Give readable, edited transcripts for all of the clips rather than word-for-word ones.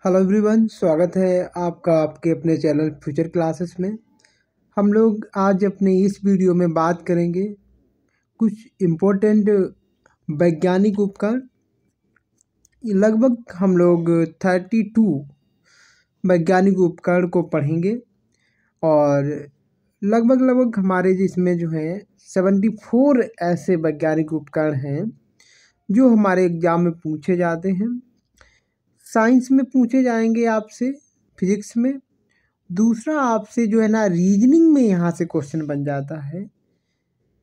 Hello everyone, स्वागत है आपका आपके अपने चैनल फ्यूचर क्लासेस में। हम लोग आज अपने इस वीडियो में बात करेंगे कुछ इम्पोर्टेंट वैज्ञानिक उपकरण। लगभग हम लोग 32 वैज्ञानिक उपकरण को पढ़ेंगे और लगभग हमारे जिसमें जो है 74 ऐसे वैज्ञानिक उपकरण हैं जो हमारे एग्जाम में पूछे जाते हैं। साइंस में पूछे जाएंगे आपसे, फिजिक्स में। दूसरा आपसे जो है ना, रीजनिंग में यहाँ से क्वेश्चन बन जाता है।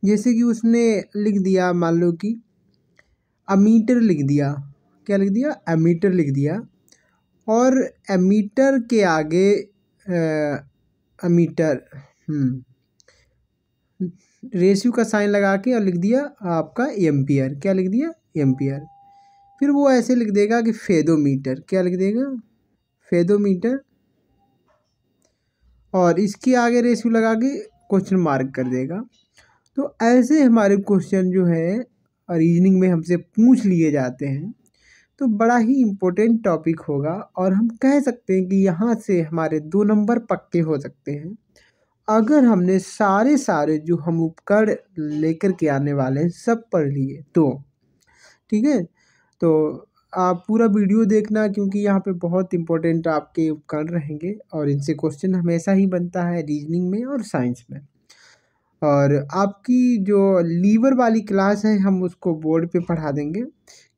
जैसे कि उसने लिख दिया, मान लो कि अमीटर लिख दिया। क्या लिख दिया? अमीटर लिख दिया। और एमीटर के आगे अमीटर रेशियो का साइन लगा के और लिख दिया आपका एम्पियर। क्या लिख दिया? एम्पियर। फिर वो ऐसे लिख देगा कि फेदोमीटर। क्या लिख देगा? फेदोमीटर। और इसके आगे रेशियो लगा के क्वेश्चन मार्क कर देगा। तो ऐसे हमारे क्वेश्चन जो है रीजनिंग में हमसे पूछ लिए जाते हैं। तो बड़ा ही इम्पोर्टेंट टॉपिक होगा और हम कह सकते हैं कि यहाँ से हमारे 2 नंबर पक्के हो सकते हैं अगर हमने सारे जो हम उपकरण लेकर के आने वाले हैं सब पढ़ लिए तो। ठीक है, तो आप पूरा वीडियो देखना क्योंकि यहाँ पे बहुत इंपॉर्टेंट आपके उपकरण रहेंगे और इनसे क्वेश्चन हमेशा ही बनता है रीजनिंग में और साइंस में। और आपकी जो लीवर वाली क्लास है हम उसको बोर्ड पे पढ़ा देंगे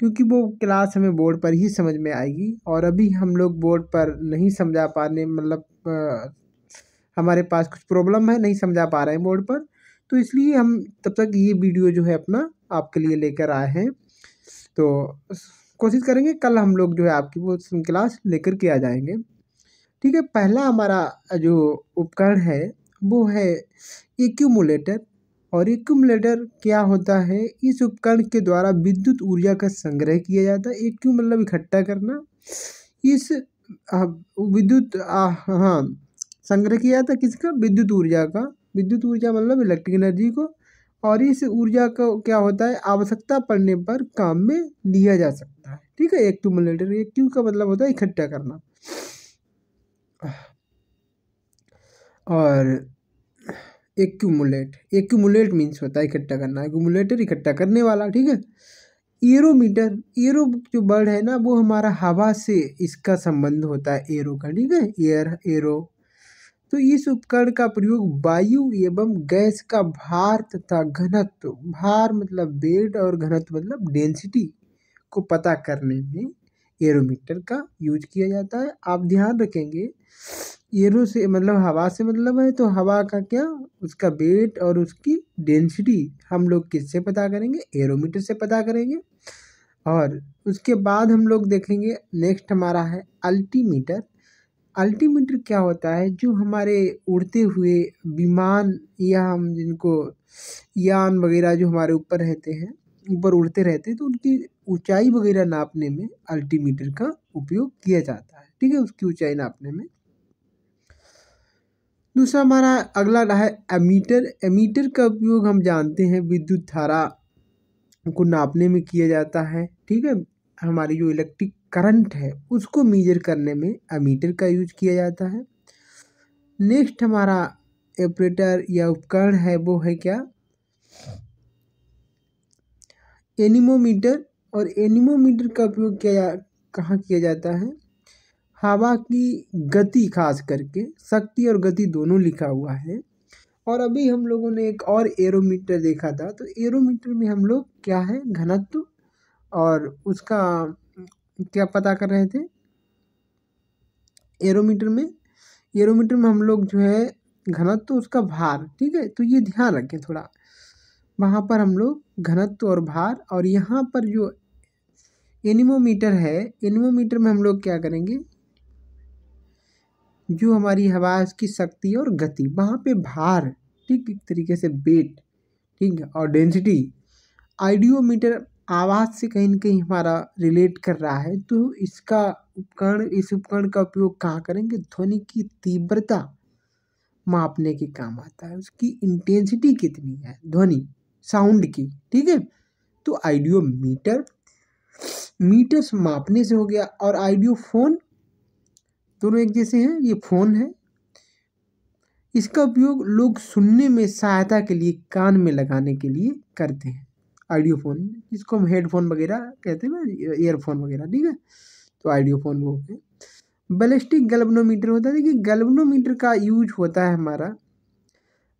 क्योंकि वो क्लास हमें बोर्ड पर ही समझ में आएगी। और अभी हम लोग बोर्ड पर नहीं समझा पाने, मतलब हमारे पास कुछ प्रॉब्लम है, नहीं समझा पा रहे हैं बोर्ड पर। तो इसलिए हम तब तक ये वीडियो जो है अपना आपके लिए लेकर आए हैं। तो कोशिश करेंगे कल हम लोग जो है आपकी वो क्लास लेकर के आ जाएंगे। ठीक है, पहला हमारा जो उपकरण है वो है एक्यूमुलेटर। और एक्यूमुलेटर क्या होता है? इस उपकरण के द्वारा विद्युत ऊर्जा का संग्रह किया जाता है। एक्यू मतलब इकट्ठा करना। इस विद्युत हाँ, संग्रह किया जाता है किसका? विद्युत ऊर्जा का। विद्युत ऊर्जा मतलब इलेक्ट्रिक एनर्जी को। और इस ऊर्जा को क्या होता है, आवश्यकता पड़ने पर काम में लिया जा सकता है। ठीक है, एक्यूमुलेटर, एक्यू का मतलब होता है इकट्ठा करना। और एक्यूमुलेट मीन्स होता है इकट्ठा करना, एक्यूमुलेटर इकट्ठा करने वाला। ठीक है, एरोमीटर, एरो जो वर्ड है ना वो हमारा हवा से इसका संबंध होता है, एरो का। ठीक है, एयर, एरो। तो इस उपकरण का प्रयोग वायु एवं गैस का भार तथा घनत्व, भार मतलब वेट और घनत्व मतलब डेंसिटी को पता करने में एरोमीटर का यूज किया जाता है। आप ध्यान रखेंगे, एरो से मतलब हवा से मतलब है, तो हवा का क्या, उसका वेट और उसकी डेंसिटी हम लोग किससे पता करेंगे? एरोमीटर से पता करेंगे। और उसके बाद हम लोग देखेंगे नेक्स्ट हमारा है अल्टीमीटर। अल्टीमीटर क्या होता है? जो हमारे उड़ते हुए विमान या हम जिनको यान वगैरह जो हमारे ऊपर रहते हैं, ऊपर उड़ते रहते हैं, तो उनकी ऊंचाई वगैरह नापने में अल्टीमीटर का उपयोग किया जाता है। ठीक है, उसकी ऊंचाई नापने में। दूसरा हमारा अगला है एमीटर। एमीटर का उपयोग हम जानते हैं विद्युत धारा को नापने में किया जाता है। ठीक है, हमारी जो इलेक्ट्रिक करंट है उसको मेजर करने में एमीटर का यूज किया जाता है। नेक्स्ट हमारा ऑपरेटर या उपकरण है वो है क्या? एनीमोमीटर। और एनीमोमीटर का उपयोग कहाँ किया जाता है? हवा की गति, खास करके शक्ति और गति दोनों लिखा हुआ है। और अभी हम लोगों ने एक और एरोमीटर देखा था, तो एरोमीटर में हम लोग क्या है, घनत्व और उसका क्या पता कर रहे थे? एरोमीटर में हम लोग जो है घनत्व, उसका भार। ठीक है, तो ये ध्यान रखें थोड़ा, वहाँ पर हम लोग घनत्व और भार। और यहाँ पर जो एनीमोमीटर है, एनीमोमीटर में हम लोग क्या करेंगे, जो हमारी हवा है उसकी शक्ति और गति, वहाँ पे भार, ठीक, एक तरीके से वेट, ठीक है, और डेंसिटी। आइडियोमीटर आवाज़ से कहीं न कहीं हमारा रिलेट कर रहा है, तो इस उपकरण का उपयोग कहाँ करेंगे? ध्वनि की तीव्रता मापने के काम आता है, उसकी इंटेंसिटी कितनी है ध्वनि, साउंड की। ठीक है, तो आइडियोमीटर मीटर्स मापने से हो गया। और आइडियोफोन दोनों एक जैसे हैं। ये फ़ोन है, इसका उपयोग लोग सुनने में सहायता के लिए कान में लगाने के लिए करते हैं। ऑडियो फ़ोन, जिसको हम हेडफोन वगैरह कहते हैं ना, ईयरफोन वगैरह, ठीक है। तो ऑडियो फ़ोन वो हो गए। बैलिस्टिक गैल्वेनोमीटर होता है। देखिए गैल्वेनोमीटर का यूज होता है हमारा,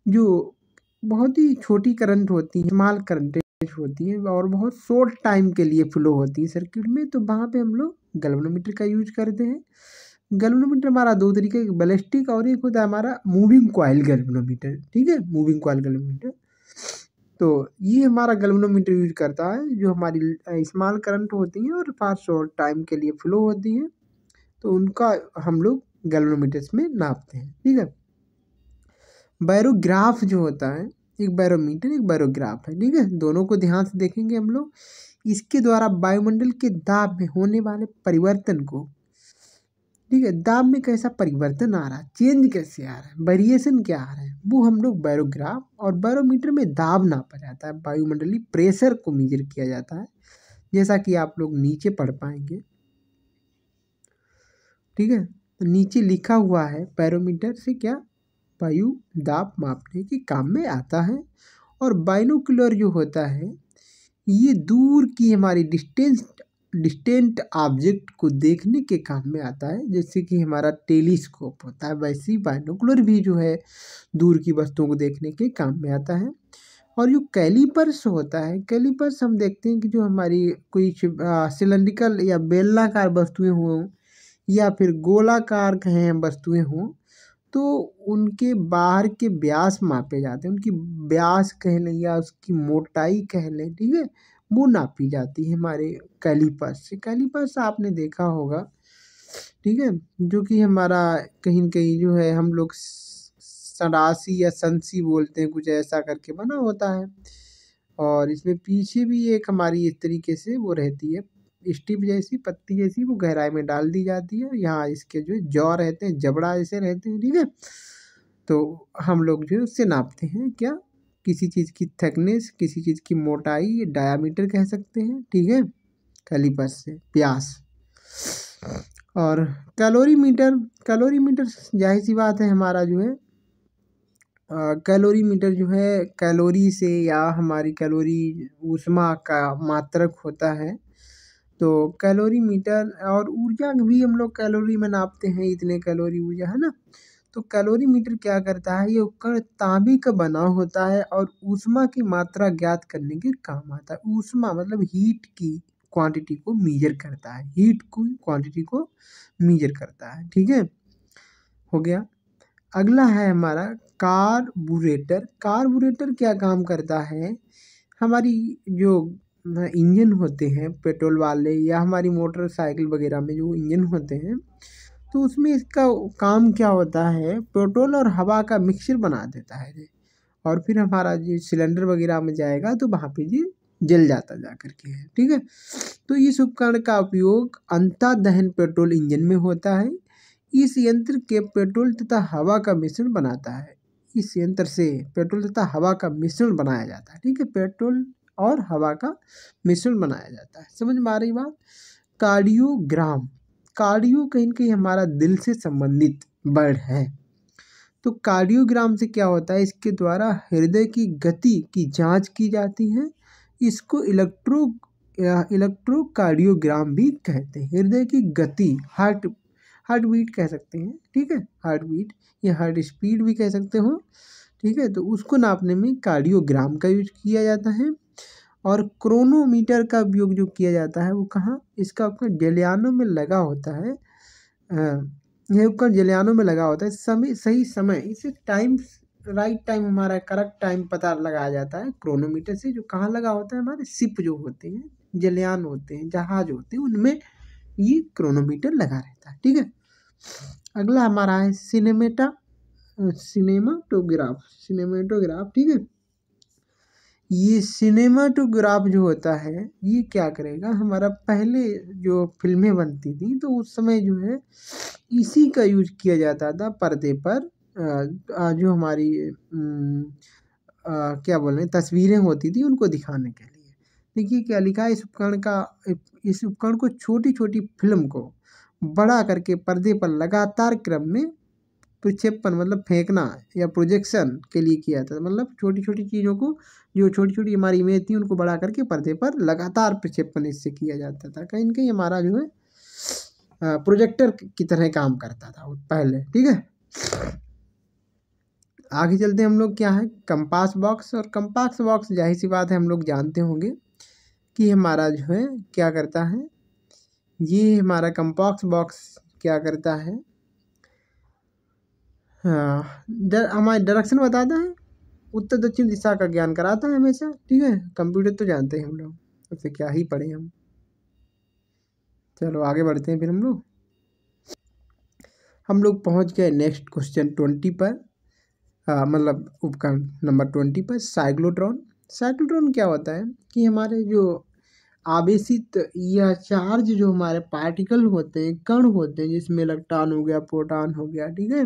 जो बहुत ही छोटी करंट होती है, स्मॉल करंट होती है और बहुत शॉर्ट टाइम के लिए फ्लो होती है सर्किट में, तो वहाँ पे हम लोग गैल्वेनोमीटर का यूज करते हैं। गैल्वेनोमीटर हमारा दो तरीके, एक बैलिस्टिक और एक होता है हमारा मूविंग कॉइल गैल्वेनोमीटर, ठीक है, मूविंग कॉइल गैल्वेनोमीटर। तो ये हमारा गैल्वेनोमीटर यूज करता है जो हमारी स्मॉल करंट होती है और फास्ट शॉर्ट टाइम के लिए फ्लो होती है, तो उनका हम लोग गैल्वेनोमीटर्स में नापते हैं, ठीक है। बैरोग्राफ जो होता है, एक बैरोमीटर एक बैरोग्राफ है, ठीक है। दोनों को ध्यान से देखेंगे हम लोग। इसके द्वारा वायुमंडल के दाब में होने वाले परिवर्तन को, ठीक है, दाब में कैसा परिवर्तन आ रहा है, चेंज कैसे आ रहा है, वेरिएशन क्या आ रहा है, वो हम लोग बैरोग्राफ और बैरोमीटर में दाब नापा जाता है, वायुमंडलीय प्रेशर को मेजर किया जाता है, जैसा कि आप लोग नीचे पढ़ पाएंगे, ठीक है। तो नीचे लिखा हुआ है बैरोमीटर से क्या वायु दाब मापने के काम में आता है। और बाइनोकुलर जो होता है, ये दूर की हमारी डिस्टेंट ऑब्जेक्ट को देखने के काम में आता है, जैसे कि हमारा टेलीस्कोप होता है, वैसे ही बाइनोकुलर भी जो है दूर की वस्तुओं को देखने के काम में आता है। और जो कैलिपर्स होता है, कैलिपर्स हम देखते हैं कि जो हमारी कोई सिलेंड्रिकल या बेलनाकार वस्तुएं हों या फिर गोलाकार कहें हम वस्तुएं हों, तो उनके बाहर के व्यास मापे जाते हैं, उनकी व्यास कह लें या उसकी मोटाई कह लें, ठीक है, वो नापी जाती है हमारे कैलिपर्स से। कैलिपर्स आपने देखा होगा, ठीक है, जो कि हमारा कहीं न कहीं जो है हम लोग सरासी या संसी बोलते हैं, कुछ ऐसा करके बना होता है। और इसमें पीछे भी एक हमारी इस तरीके से वो रहती है, स्टिप जैसी पत्ती जैसी, वो गहराई में डाल दी जाती है। यहाँ इसके जो जौ रहते हैं, जबड़ा ऐसे रहते हैं, ठीक है। तो हम लोग जो है उससे नापते हैं क्या, किसी चीज़ की थिकनेस, किसी चीज़ की मोटाई, डायामीटर कह सकते हैं, ठीक है, कैलिपर्स से व्यास। और कैलोरीमीटर, कैलोरीमीटर जाहिर सी बात है हमारा जो है कैलोरीमीटर जो है कैलोरी से या हमारी कैलोरी ऊष्मा का मात्रक होता है। तो कैलोरीमीटर और ऊर्जा भी हम लोग कैलोरी में नापते हैं, इतने कैलोरी ऊर्जा है ना। तो कैलोरीमीटर क्या करता है, ये उपकरण तांबे का बना होता है और ऊष्मा की मात्रा ज्ञात करने के काम आता है। ऊष्मा मतलब हीट की क्वांटिटी को मेजर करता है, हीट की क्वांटिटी को मेजर करता है, ठीक है, हो गया। अगला है हमारा कार्बोरेटर। कार्बोरेटर क्या काम करता है, हमारी जो इंजन होते हैं पेट्रोल वाले या हमारी मोटरसाइकिल वगैरह में जो इंजन होते हैं, तो उसमें इसका काम क्या होता है, पेट्रोल और हवा का मिक्सचर बना देता है ये। और फिर हमारा जो सिलेंडर वगैरह में जाएगा तो वहाँ पे ये जल जाता जा करके है, ठीक है। तो इस उपकरण का उपयोग अंतः दहन पेट्रोल इंजन में होता है। इस यंत्र के पेट्रोल तथा हवा का मिश्रण बनाता है, इस यंत्र से पेट्रोल तथा हवा का मिश्रण बनाया जाता है, ठीक है, पेट्रोल और हवा का मिश्रण बनाया जाता है। समझ में आ रही बात। कार्डियोग्राम, कार्डियो कहीं न कहीं हमारा दिल से संबंधित वर्ड है। तो कार्डियोग्राम से क्या होता है, इसके द्वारा हृदय की गति की जांच की जाती है। इसको इलेक्ट्रोकार्डियोग्राम भी कहते हैं। हृदय की गति, हार्ट बीट कह सकते हैं, ठीक है, हार्ट बीट या हार्ट स्पीड भी कह सकते हो, ठीक है। तो उसको नापने में कार्डियोग्राम का यूज किया जाता है। और क्रोनोमीटर का उपयोग जो किया जाता है वो कहाँ, इसका उपकरण जलयानों में लगा होता है। यह उपकरण जलयानों में लगा होता है, समय सही समय, इसे टाइम, राइट टाइम, हमारा करेक्ट टाइम पता लगाया जाता है क्रोनोमीटर से। जो कहाँ लगा होता है, हमारे शिप जो होते हैं, जलयान होते हैं, जहाज होते हैं, उनमें ये क्रोनोमीटर लगा रहता है, ठीक है। अगला हमारा है सिनेमाटोग्राफ, ठीक है। ये सिनेमाटोग्राफ जो होता है, ये क्या करेगा, हमारा पहले जो फिल्में बनती थी तो उस समय जो है इसी का यूज किया जाता था पर्दे पर, जो हमारी क्या बोल रहे हैं, तस्वीरें होती थी उनको दिखाने के लिए। देखिए क्या लिखा है, इस उपकरण को छोटी छोटी फिल्म को बड़ा करके पर्दे पर लगातार क्रम में प्रक्षेपण मतलब फेंकना या प्रोजेक्शन के लिए किया था। मतलब छोटी छोटी चीज़ों को, जो छोटी छोटी हमारी इमेज थी, उनको बड़ा करके पर्दे पर लगातार प्रक्षेपण इससे किया जाता था। कहीं न कहीं हमारा जो है प्रोजेक्टर की तरह काम करता था वो पहले, ठीक है। आगे चलते हैं हम लोग, क्या है कंपास बॉक्स। और कंपास बॉक्स जाहिर सी बात है हम लोग जानते होंगे कि हमारा जो है क्या करता है, ये हमारा कंपास बॉक्स क्या करता है, हाँ हमारी डायरेक्शन बताता है, उत्तर दक्षिण दिशा का ज्ञान कराता है हमेशा, ठीक है। कंप्यूटर तो जानते हैं हम लोग, उससे क्या ही पढ़े हम। चलो आगे बढ़ते हैं फिर हम लोग पहुंच गए नेक्स्ट क्वेश्चन 20 पर, मतलब उपकरण नंबर 20 पर, साइक्लोट्रॉन। साइक्लोट्रॉन क्या होता है कि हमारे जो आवेशित या चार्ज जो हमारे पार्टिकल होते हैं, कण होते हैं, जिसमें इलेक्ट्रॉन हो गया, प्रोटॉन हो गया, ठीक है,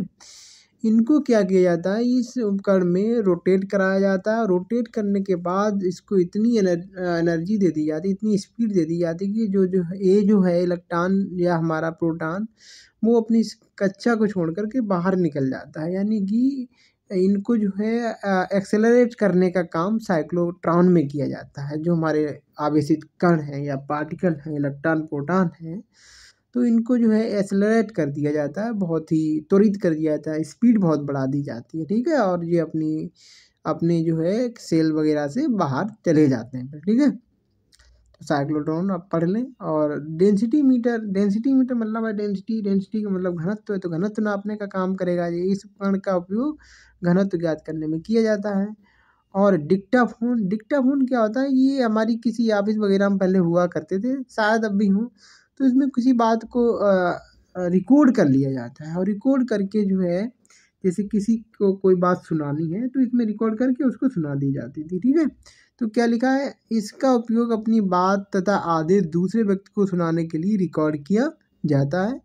इनको क्या किया जाता है, इस उपकरण में रोटेट कराया जाता है। रोटेट करने के बाद इसको इतनी एनर्जी दे दी जाती है, इतनी स्पीड दे दी जाती है कि जो है इलेक्ट्रॉन या हमारा प्रोटॉन, वो अपनी इस कक्षा को छोड़ कर के बाहर निकल जाता है। यानी कि इनको जो है एक्सेलरेट करने का काम साइक्लोट्रॉन में किया जाता है। जो हमारे आवेशित कण हैं या पार्टिकल हैं, इलेक्ट्रॉन प्रोटॉन हैं, तो इनको जो है एक्सेलरेट कर दिया जाता है, बहुत ही त्वरित कर दिया जाता है, स्पीड बहुत बढ़ा दी जाती है, ठीक है। और ये अपनी अपने जो है सेल वगैरह से बाहर चले जाते हैं, ठीक है। तो साइक्लोट्रॉन आप पढ़ लें। और डेंसिटी मीटर, डेंसिटी मीटर मतलब है डेंसिटी का मतलब घनत्व है, तो घनत्व नापने का काम करेगा ये। इस उपकरण का उपयोग घनत्व ज्ञात करने में किया जाता है। और डिक्टाफोन, डिक्टाफोन क्या होता है, ये हमारी किसी ऑफिस वगैरह में पहले हुआ करते थे, शायद अब भी हों। तो इसमें किसी बात को रिकॉर्ड कर लिया जाता है, और रिकॉर्ड करके जो है, जैसे किसी को कोई बात सुनानी है तो इसमें रिकॉर्ड करके उसको सुना दी जाती थी, ठीक है। तो क्या लिखा है, इसका उपयोग अपनी बात तथा आदेश दूसरे व्यक्ति को सुनाने के लिए रिकॉर्ड किया जाता है।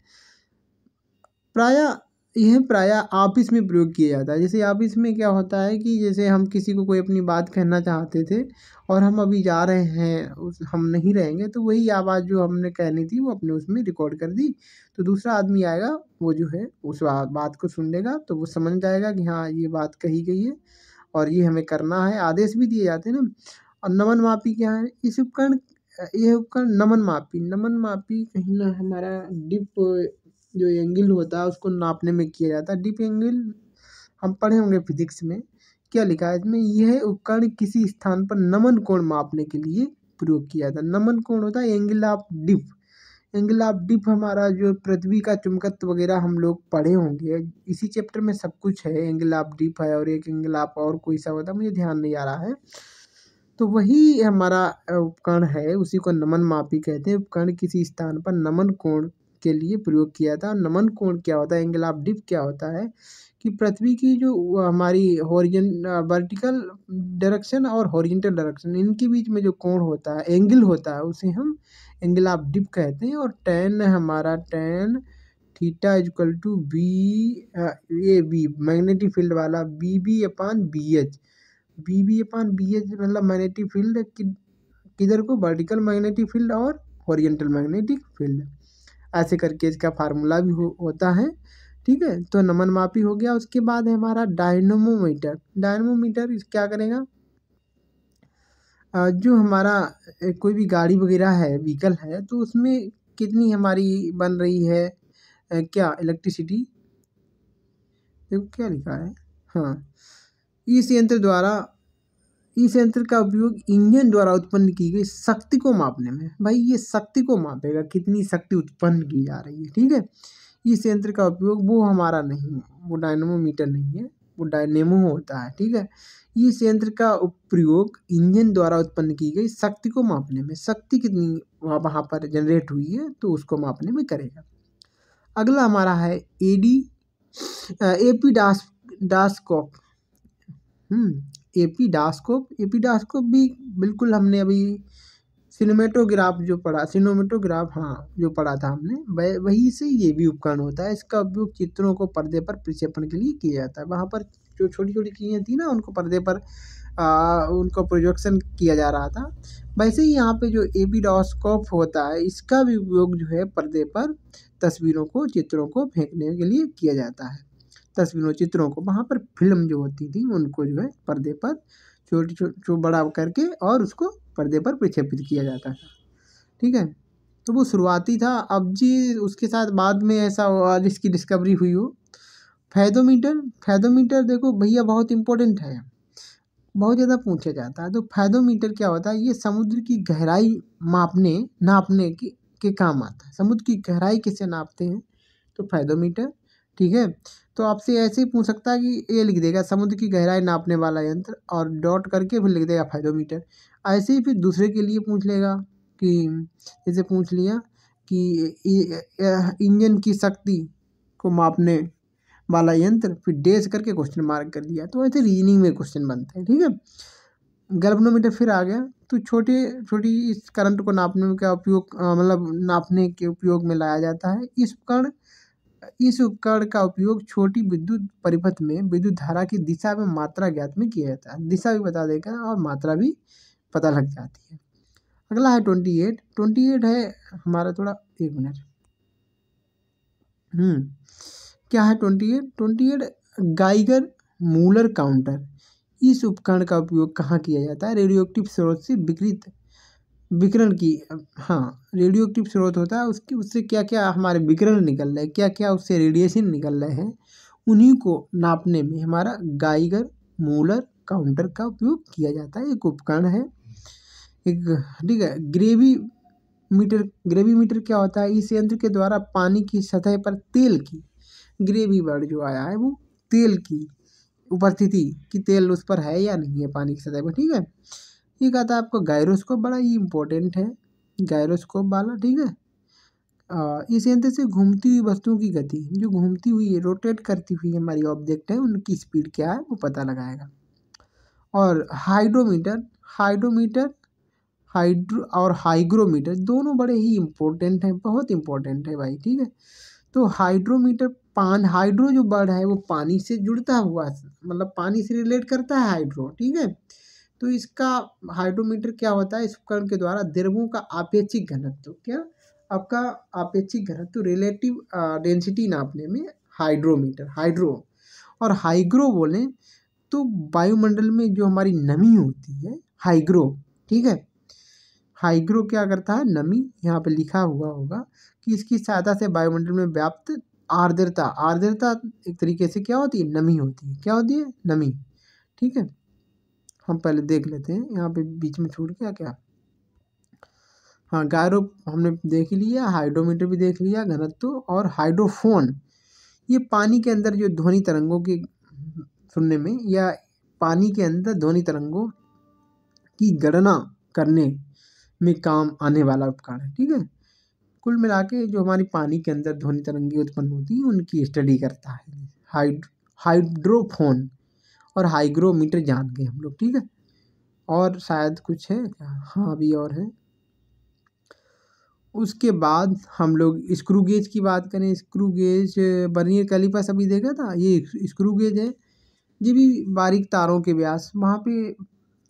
प्रायः ऑफिस में प्रयोग किया जाता है। जैसे ऑफिस में क्या होता है कि जैसे हम किसी को कोई अपनी बात कहना चाहते थे, और हम अभी जा रहे हैं, हम नहीं रहेंगे, तो वही आवाज़ जो हमने कहनी थी वो अपने उसमें रिकॉर्ड कर दी, तो दूसरा आदमी आएगा, वो जो है उस बात को सुन लेगा, तो वो समझ जाएगा कि हाँ ये बात कही गई है और ये हमें करना है। आदेश भी दिए जाते हैं ना। और नमन मापी क्या है, यह उपकरण नमन मापी कहीं ना हमारा डिप जो एंगल होता है उसको नापने में किया जाता है। डिप एंगल हम पढ़े होंगे फिजिक्स में। क्या लिखा है इसमें, यह उपकरण किसी स्थान पर नमन कोण मापने के लिए प्रयोग किया जाता है। नमन कोण होता है angle of dip. Angle of dip हमारा जो पृथ्वी का चुंबकत्व वगैरह हम लोग पढ़े होंगे, इसी चैप्टर में सब कुछ है। एंगल ऑफ डिप है, और एक एंगल ऑफ और कोई सा होता है, मुझे ध्यान नहीं आ रहा है। तो वही हमारा उपकरण है, उसी को नमन मापी कहते हैं। उपकरण किसी स्थान पर नमन कोण के लिए प्रयोग किया था। नमन कोण क्या होता है, एंगल ऑफ डिप क्या होता है, कि पृथ्वी की जो हमारी वर्टिकल डायरेक्शन और हॉरिजॉन्टल डायरेक्शन, इनके बीच में जो कोण होता है, एंगल होता है, उसे हम एंगल ऑफ डिप कहते हैं। और tan theta equal to B magnetic field वाला बी अपान बी एच मतलब मैग्नेटिक फील्ड किधर को, वर्टिकल मैग्नेटिक फील्ड और हॉरिजॉन्टल मैग्नेटिक फील्ड, ऐसे करके इसका फार्मूला भी होता है, ठीक है। तो नमन मापी हो गया। उसके बाद है हमारा डायनमोमीटर। डायनमोमीटर क्या करेगा, जो हमारा कोई भी गाड़ी वगैरह है, व्हीकल है, तो उसमें कितनी हमारी बन रही है, क्या इलेक्ट्रिसिटी, देखो क्या लिखा है, हाँ, इस यंत्र का उपयोग इंजन द्वारा उत्पन्न की गई शक्ति को मापने में। भाई ये शक्ति को मापेगा, कितनी शक्ति उत्पन्न की जा रही है, ठीक है। इस यंत्र का उपयोग, वो हमारा नहीं है, वो डायनमोमीटर नहीं है, वो डायनेमो होता है, ठीक है। इस यंत्र का प्रयोग इंजन द्वारा उत्पन्न की गई शक्ति को मापने में, शक्ति कितनी वहाँ पर जनरेट हुई है तो उसको मापने में करेगा। अगला हमारा है एपीडास्कोप। एपीडास्कोप भी बिल्कुल हमने अभी सिनेमेटोग्राफ जो पढ़ा, हाँ जो पढ़ा था हमने, वही से ये भी उपकरण होता है। इसका उपयोग चित्रों को पर्दे पर प्रक्षेपण के लिए किया जाता है। वहाँ पर जो छोटी छोटी चीज़ें थी ना, उनको पर्दे पर उनको प्रोजेक्शन किया जा रहा था, वैसे ही यहाँ पे जो एपिडोस्कोप होता है, इसका भी उपयोग जो है पर्दे पर तस्वीरों को, चित्रों को फेंकने के लिए किया जाता है। तस्वीरों, चित्रों को वहाँ पर फिल्म जो होती थी उनको जो है पर्दे पर छोटी बड़ा करके और उसको पर्दे पर प्रक्षेपित किया जाता था। ठीक है, तो वो शुरुआती था। अब जी उसके साथ बाद में ऐसा हुआ जिसकी डिस्कवरी हुई हो। फैदोमीटर, फैदोमीटर देखो भैया बहुत इंपॉर्टेंट है, बहुत ज़्यादा पूछा जाता है। तो फैदोमीटर क्या होता है, ये समुद्र की गहराई मापने नापने के काम आता है। समुद्र की गहराई किसे नापते हैं, तो फैदोमीटर। ठीक है, तो आपसे ऐसे ही पूछ सकता है कि ये लिख देगा समुद्र की गहराई नापने वाला यंत्र और डॉट करके फिर लिख देगा फैदोमीटर। ऐसे ही फिर दूसरे के लिए पूछ लेगा कि जैसे पूछ लिया कि इंजन की शक्ति को मापने वाला यंत्र, फिर डैश करके क्वेश्चन मार्क कर दिया। तो ऐसे रीजनिंग में क्वेश्चन बनते हैं। ठीक है, गैल्वेनोमीटर फिर आ गया। तो छोटे छोटी इस करंट को नापने का उपयोग मतलब नापने के उपयोग में लाया जाता है। इस उपकरण का उपयोग छोटी विद्युत परिपथ में विद्युत धारा की दिशा में मात्रा ज्ञात में किया जाता है। दिशा भी बता देगा और मात्रा भी पता लग जाती है। अगला है 28। 28 है हमारा थोड़ा, एक मिनट, क्या है 28? 28 गाइगर मूलर काउंटर। इस उपकरण का उपयोग कहाँ किया जाता है, रेडियो एक्टिव स्रोत से विकिरण की, हाँ रेडियो एक्टिव स्रोत होता है, उससे क्या क्या हमारे विकिरण निकल रहे हैं, क्या क्या उससे रेडिएशन निकल रहे हैं, उन्हीं को नापने में हमारा गाइगर मूलर काउंटर का उपयोग किया जाता है। एक उपकरण है एक। ठीक है, ग्रेवीमीटर क्या होता है, इस यंत्र के द्वारा पानी की सतह पर तेल की, ग्रेवी वर्ड जो आया है वो तेल की उपस्थिति, कि तेल उस पर है या नहीं है पानी की सतह पर। ठीक है, ये कहता है आपको गायरोस्कोप, बड़ा ही इंपॉर्टेंट है गायरोस्कोप वाला। ठीक है, इस यंत्र से घूमती हुई वस्तुओं की गति, जो घूमती हुई रोटेट करती हुई हमारी ऑब्जेक्ट है उनकी स्पीड क्या है वो पता लगाएगा। और हाइड्रोमीटर, हाइड्रोमीटर हाइड्रो और हाइग्रोमीटर दोनों बड़े ही इंपॉर्टेंट हैं, बहुत इंपॉर्टेंट है भाई। ठीक है, तो हाइड्रोमीटर हाइड्रो जो वर्ड है वो पानी से जुड़ता हुआ, मतलब पानी से रिलेट करता है हाइड्रो। ठीक है, तो इसका हाइड्रोमीटर क्या होता है, इस उपकरण के द्वारा द्रव्यों का आपेक्षिक घनत्व, क्या आपका आपेक्षिक घनत्व, रिलेटिव डेंसिटी नापने में हाइड्रोमीटर, हाइड्रो। और हाइग्रो बोलें तो वायुमंडल में जो हमारी नमी होती है, हाइग्रो। ठीक है, हाइग्रो क्या करता है, नमी, यहाँ पे लिखा हुआ होगा कि इसकी सहायता से वायुमंडल में व्याप्त आर्द्रता, आर्द्रता एक तरीके से क्या होती है, नमी होती है। क्या होती है, नमी। ठीक है, हम पहले देख लेते हैं, यहाँ पे बीच में छूट गया क्या। हाँ, गायरो हमने देख लिया, हाइड्रोमीटर भी देख लिया, घनत्व। और हाइड्रोफोन, ये पानी के अंदर जो ध्वनि तरंगों की सुनने में, या पानी के अंदर ध्वनि तरंगों की गणना करने में काम आने वाला उपकरण है। ठीक है, कुल मिला के जो हमारी पानी के अंदर ध्वनि तरंगें उत्पन्न होती हैं उनकी स्टडी करता है हाइड्रोफोन। और हाइग्रोमीटर जान गए हम लोग। ठीक है, और शायद कुछ है क्या, हाँ अभी और है। उसके बाद हम लोग स्क्रू गेज की बात करें। स्क्रू गेज, बर्नियर कैलिपर्स अभी देखा था, ये स्क्रू गेज है। ये भी बारीक तारों के व्यास, वहाँ पे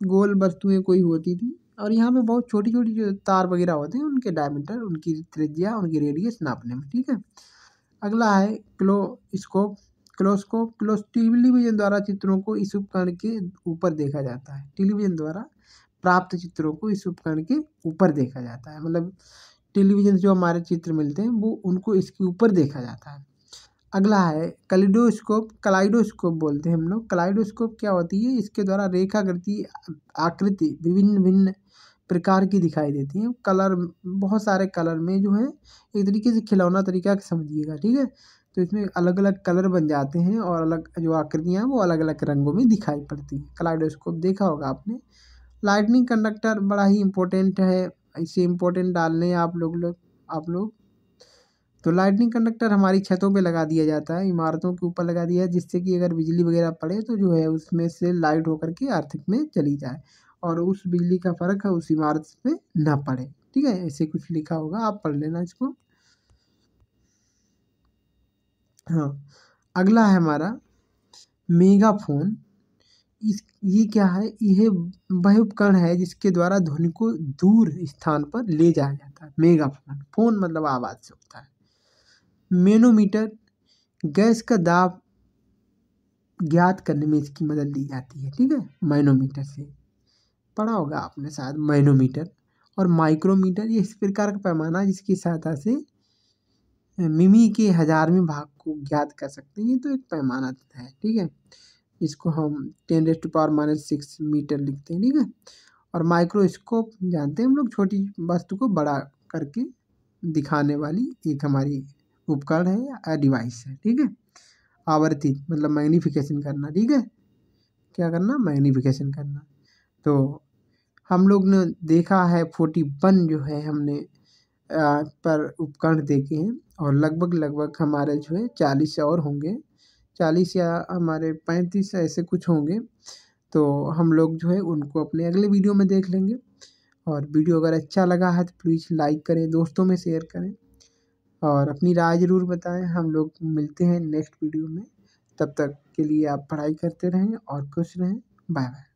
गोल वस्तुएं कोई होती थी, और यहाँ पे बहुत छोटी छोटी जो तार वगैरह होते हैं उनके डायमीटर, उनकी त्रिज्या, उनकी रेडियस नापने में। ठीक है, अगला है क्लोस्कोप। टेलीविजन द्वारा चित्रों को इस उपकरण के ऊपर देखा जाता है। टेलीविजन द्वारा प्राप्त चित्रों को इस उपकरण के ऊपर देखा जाता है, मतलब टेलीविजन से जो हमारे चित्र मिलते हैं वो उनको इसके ऊपर देखा जाता है। अगला है कलिडोस्कोप। कलाइडोस्कोप बोलते हैं हम लोग। कलाइडोस्कोप क्या होती है, इसके द्वारा रेखाकृति आकृति विभिन्न भिन्न प्रकार की दिखाई देती है। कलर, बहुत सारे कलर में जो है, एक तरीके से खिलौना तरीका समझिएगा। ठीक है, तो इसमें अलग अलग कलर बन जाते हैं और अलग जो आकृतियाँ हैं वो अलग अलग रंगों में दिखाई पड़ती हैं। कलाइडोस्कोप देखा होगा आपने। लाइटनिंग कंडक्टर बड़ा ही इंपॉर्टेंट है, इससे इंपॉर्टेंट डालने हैं आप लोग। तो लाइटनिंग कंडक्टर हमारी छतों पे लगा दिया जाता है, इमारतों के ऊपर लगा दिया है, जिससे कि अगर बिजली वगैरह पड़े तो जो है उसमें से लाइट होकर के अर्थ में चली जाए और उस बिजली का फर्क है उस इमारत पे ना पड़े। ठीक है, ऐसे कुछ लिखा होगा, आप पढ़ लेना इसको। हाँ, अगला है हमारा मेगाफोन। ये क्या है, यह वह उपकरण है जिसके द्वारा ध्वनि को दूर स्थान पर ले जाया जाता है। मेगाफोन, फोन मतलब आवाज़ से होता है। मैनोमीटर, गैस का दाब ज्ञात करने में इसकी मदद ली जाती है, ठीक है, मैनोमीटर से। पढ़ा होगा आपने शायद मैनोमीटर। और माइक्रोमीटर, ये इस प्रकार का पैमाना जिसकी सहायता से मिमी के 1000वें भाग को ज्ञात कर सकते हैं। ये तो एक पैमाना है, ठीक है, इसको हम 10⁻⁻6 मीटर लिखते हैं, ठीक है। और माइक्रोस्कोप जानते हैं हम लोग, छोटी वस्तु को बड़ा करके दिखाने वाली एक हमारी उपकरण है या डिवाइस है, ठीक है। आवर्ती मतलब मैग्नीफिकेशन करना, ठीक है, क्या करना, मैग्नीफिकेशन करना। तो हम लोग ने देखा है 41 जो है हमने पर उपकरण देखे हैं, और लगभग हमारे जो है 40 और होंगे, 40 या हमारे 35 ऐसे कुछ होंगे। तो हम लोग जो है उनको अपने अगले वीडियो में देख लेंगे। और वीडियो अगर अच्छा लगा है तो प्लीज़ लाइक करें, दोस्तों में शेयर करें, और अपनी राय ज़रूर बताएं। हम लोग मिलते हैं नेक्स्ट वीडियो में, तब तक के लिए आप पढ़ाई करते रहें और खुश रहें। Bye bye.